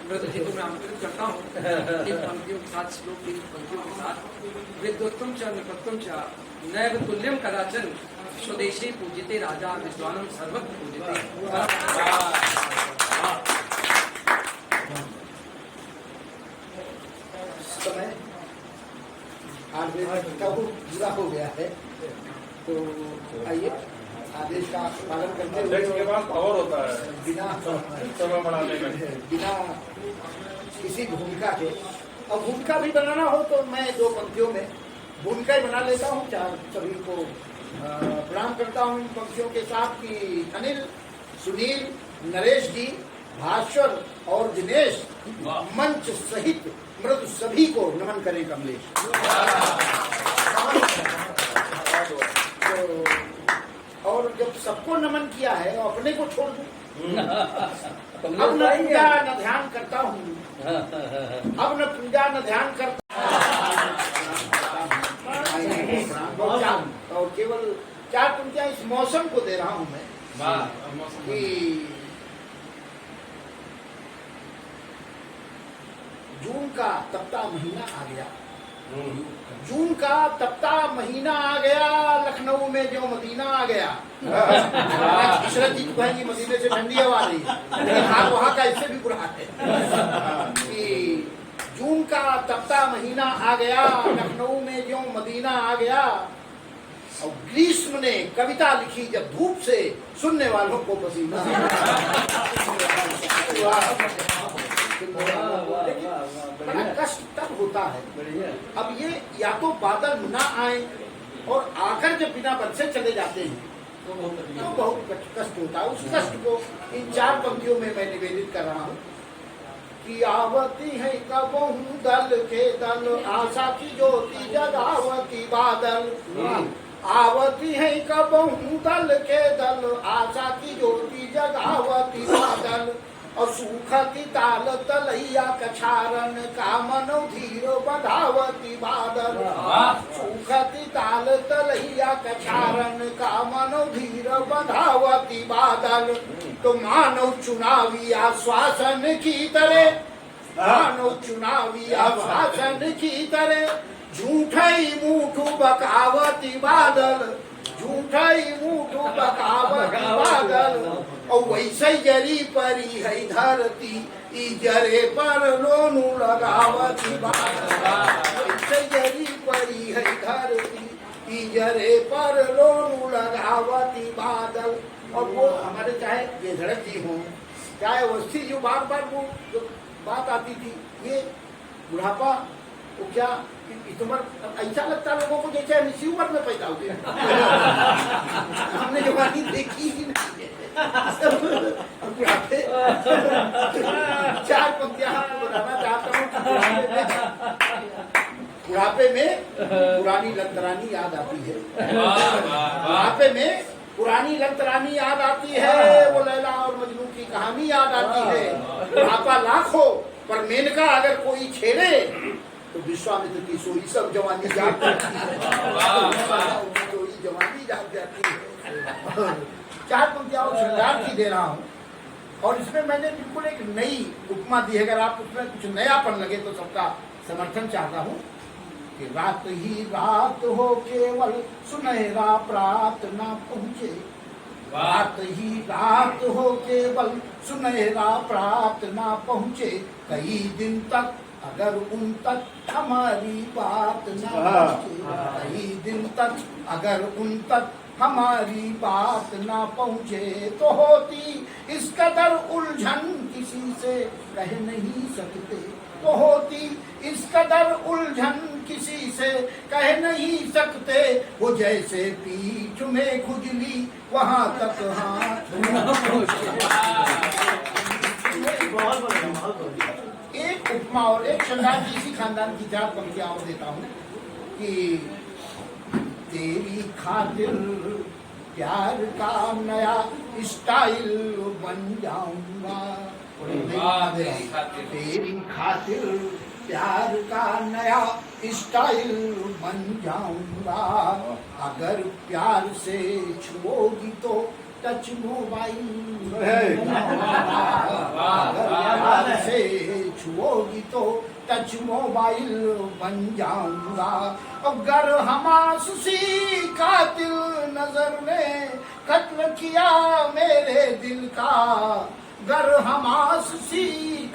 व्रत हेतु मैं आमंत्रित करता हूँ इन पंक्तियों के साथ, श्लोक की पंक्तियों के साथ। विद्वत्तम च नृपत्वम च नैव तुल्यम कदाचन स्वदेशी पूजिते राजा विद्वानम सर्वत्र पूजिते। समय 8 बजे का पूरा हो गया है, तो आइए आदेश का पालन करते हुए के पास पावर होता है बिना समय बनाने में, बिना किसी भूमिका के। और भूमिका भी बनाना हो तो मैं 2 पंक्तियों में भूमिका ही बना लेता हूँ। सभी को प्रणाम करता हूँ इन पंक्तियों के साथ कि अनिल, सुनील, नरेश जी, भास्वर और दिनेश, मंच सहित मृत सभी को नमन करें कमलेश। तो और जब सबको नमन किया है तो अपने को छोड़ दूं। अब न पूजा न ध्यान करता हूँ, अब न पूजा न ध्यान करता और केवल 4 पंक्तियां इस मौसम को दे रहा हूँ मैं कि जून का तपता महीना आ गया। जून का तपता महीना आ गया, लखनऊ में जो मदीना आ गया। इशरत जी कहेंगी मदीने से ठंडी हवा रही, लेकिन हाँ वहाँ का इससे भी बुरा है कि जून का तपता महीना आ गया, लखनऊ में जो मदीना आ गया। और ग्रीष्म ने कविता लिखी जब धूप से, सुनने वालों को पसीना। लेकिन बड़ा कष्ट तब होता है अब ये या तो बादल ना आए और आकर जब बिना बरसे चले जाते हैं तो बहुत कष्ट होता है। उस कष्ट को इन 4 पंक्तियों में मैं निवेदित कर रहा हूँ कि आवती है कबहू दल के दल, आशा की ज्योति जगावती बादल। आवती है कबहू दल के दल, आशा की ज्योति जगावती बादल। और सूखती ताल तलैया कछारन, कामनो धीर बधावती बादल। सूखती ताल तलैया कछारन, कामनो धीर बधावती बादल। तो मानव चुनावी आश्वासन की तरह, मानव चुनावी आश्वासन की तरह, झूठाई मूठू बकावती बादल। झूठाई मूठू बकावती बादल। और वैसे जरी परी है धरती, जरे पर लोनू लगावती बादल। वैसे जरी परी है धरती, जरे पर लोनू लगावती बादल। और वो हमारे चाहे ये धड़क जी हों, चाहे अवस्थी जो बार बार वो जो बात आती थी, ये बुढ़ापा वो क्या इस उम्र, ऐसा लगता है लोगों को जैसे हम इसी उम्र में पैदा हो गए। हमने जवानी देखी ही नहीं है। बुढ़ापे 4 पंक्तियां आपको बताना चाहता हूँ कि बुढ़ापे में पुरानी लंतरानी याद आती है। बुढ़ापे में पुरानी लंतरानी याद आती है, वो लैला और मजनू की कहानी याद आती है। बुढ़ापा लाखों पर मेनका अगर कोई छेड़े तो विश्वामित्र की सोई सब जवानी जाग जाती है। सोई जवानी जाग जाती है। 4 पंक्तियां श्रृंगार की दे रहा हूँ और इसमें मैंने बिल्कुल एक नई उपमा दी है। अगर आप उसमें कुछ नयापन लगे तो सबका समर्थन चाहता हूँ कि रात ही रात हो केवल सुनहरा प्रात ना पहुँचे। रात ही रात हो केवल सुनहरा प्रात ना पहुँचे। कई दिन तक अगर उन तक हमारी बात न पहुँचे। कई दिन तक अगर उन तक हमारी बात न पहुँचे तो होती इस कदर उलझन किसी से कह नहीं सकते। तो होती इस कदर उलझन किसी से कह नहीं सकते। वो जैसे पीठ में खुजली वहाँ तक हाथ न पहुँचे। एक उपमा और एक श्रृंगार की इसी खानदान की 4 पंक्तियां और देता हूँ कि तेरी खातिर प्यार का नया स्टाइल बन जाऊंगा। तेरी खातिर प्यार का नया स्टाइल बन जाऊंगा। अगर प्यार से छुओगी तो टच मोबाइल। अगर प्यार प्यार से छुओगी तो टच मोबाइल बन जाऊंगा। अगर हमास सी कातिल नजर ने कत्ल किया मेरे दिल का, गर हमास सी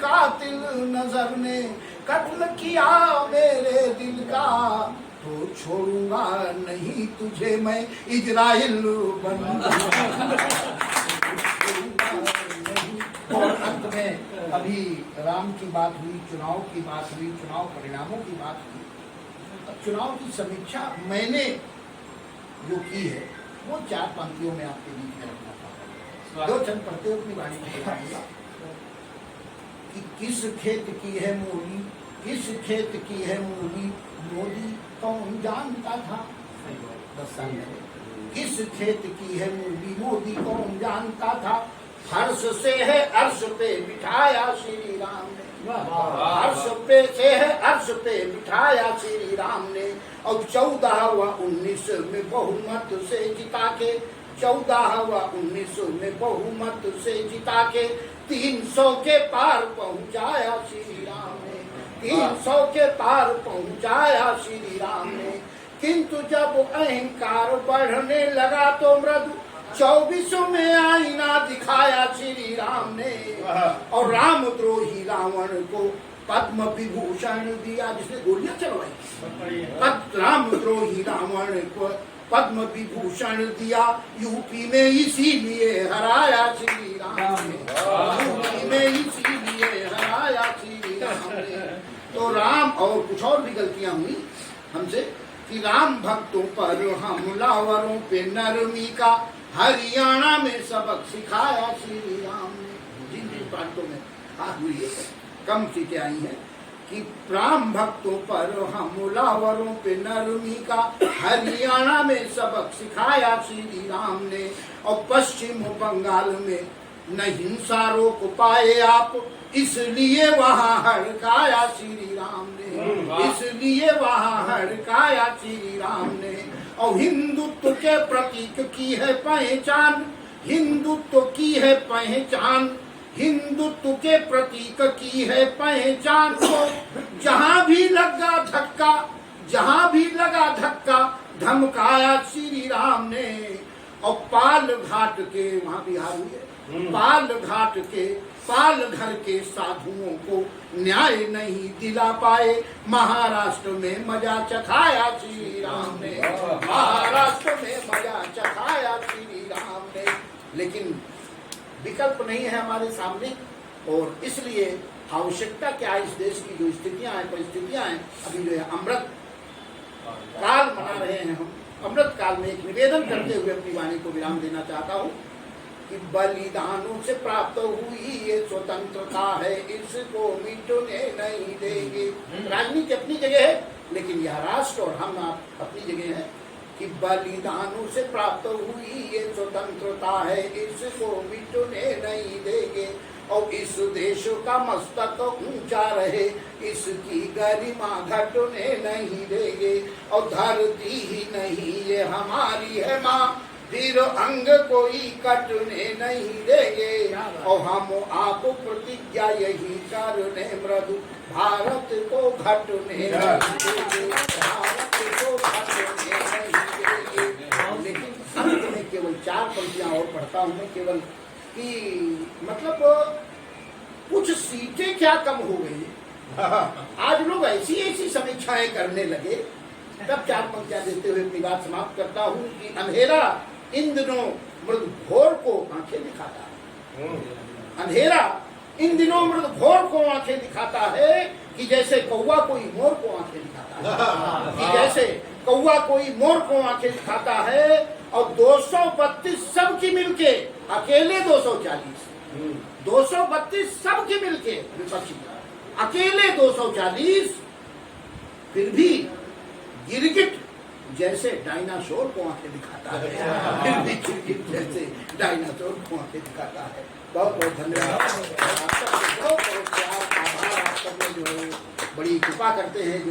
कातिल नजर ने कत्ल किया मेरे दिल का, तो छोड़ूंगा नहीं तुझे मैं इजराइल बन और अंत में अभी राम की बात हुई, चुनाव की बात हुई, चुनाव परिणामों की बात हुई। अब चुनाव की समीक्षा मैंने जो की है वो 4 पंक्तियों में आपके बीच में रखना था। 2 चंद पढ़ते अपनी वाणी को बताऊंगा कि किस खेत की है मूली, किस खेत की है मूली, मोदी कौन जानता था। 10 साल में किस खेत की है मूली, मोदी कौन जानता था। हर्ष से है अर्श पे बिठाया श्री राम ने, हर्ष पे से है अर्श पे बिठाया श्री राम ने। और 14 व 19 में बहुमत से जिता के, 14 व 19 में बहुमत से जिता के 300 के पार पहुंचाया श्री राम ने, 300 के पार पहुंचाया श्री राम ने। किंतु जब अहंकार बढ़ने लगा तो मृदु 24 में आईना दिखाया श्री राम ने। और रामद्रोही रावण को पद्म विभूषण दिया, जिसने गोलियां चलवाई। रामद्रोही रावण को पद्म विभूषण दिया, यूपी में इसीलिए हराया श्री राम ने, यूपी में इसीलिए हराया श्री राम ने। तो राम और कुछ और भी गलतियां हुई हमसे कि राम भक्तों पर हमलावरों पे नरमी का हरियाणा में सबक सिखाया श्री राम ने। जिन प्रांतों में हुई है, कम सीटें आई हैं कि राम भक्तों पर हमलावरों पे नरमी का हरियाणा में सबक सिखाया श्री राम ने। और पश्चिम बंगाल में न हिंसा रोक पाए आप, इसलिए वहाँ हड़काया श्री राम ने, इसलिए वहाँ हड़काया श्री राम ने। और हिंदुत्व के प्रतीक की है पहचान, हिंदुत्व की है पहचान, हिंदुत्व के प्रतीक की है पहचान। को जहाँ भी लगा धक्का, जहाँ भी लगा धक्का धमकाया श्री राम ने। और पाल घाट के, वहाँ बिहार हुई है, पाल घाट के पाल घर के साधुओं को न्याय नहीं दिला पाए, महाराष्ट्र में मजा चखाया श्री राम ने, महाराष्ट्र में मजा चखाया श्री राम ने। लेकिन विकल्प नहीं है हमारे सामने, और इसलिए आवश्यकता क्या है, इस देश की जो स्थितियां हैं, परिस्थितियां हैं, अभी जो है अमृत काल मना रहे हैं हम। अमृत काल में एक निवेदन करते हुए अपनी वाणी को विराम देना चाहता हूँ कि बलिदानों से प्राप्त हुई ये स्वतंत्रता है, इसको मिटने नहीं देंगे। राजनीति अपनी जगह है, लेकिन यह राष्ट्र और हम आप अपनी जगह है कि बलिदानों से प्राप्त हुई ये स्वतंत्रता है, इसको मिटने नहीं देंगे। और इस देश का मस्तक ऊंचा रहे, इसकी गरिमा घटने नहीं देंगे। और धरती ही नहीं ये हमारी है माँ, फिर अंग कोई कटने नहीं देंगे। और हम आप प्रतिज्ञा यही करने मृदु, भारत को घटने नहीं देंगे, भारत को घटने नहीं देंगे। लेकिन अंत में केवल 4 पंक्तियां और पढ़ता हूँ मैं, केवल कि मतलब कुछ सीटें क्या कम हो गई। आज लोग ऐसी ऐसी समीक्षाएं करने लगे। तब 4 पंक्तियां देते हुए अपनी बात समाप्त करता हूँ कि अंधेरा इन दिनों मृद घोर को आंखें दिखाता है, अंधेरा इन दिनों मृद घोर को आंखें दिखाता है कि जैसे कौवा कोई मोर को आंखें दिखाता है, कि जैसे कौवा कोई मोर को आंखें दिखाता है। और 232 सबकी मिलके अकेले 240, 232 सबकी मिलके विपक्षी अकेले 240, फिर भी गिरगिट जैसे डायनासोर को आंखें दिखाता है, फिर भी गिरगिट जैसे डायनासोर को आंखें दिखाता है। बहुत बहुत धन्यवाद, बहुत बहुत प्यार, आभार। आप सब जो बड़ी कृपा करते हैं।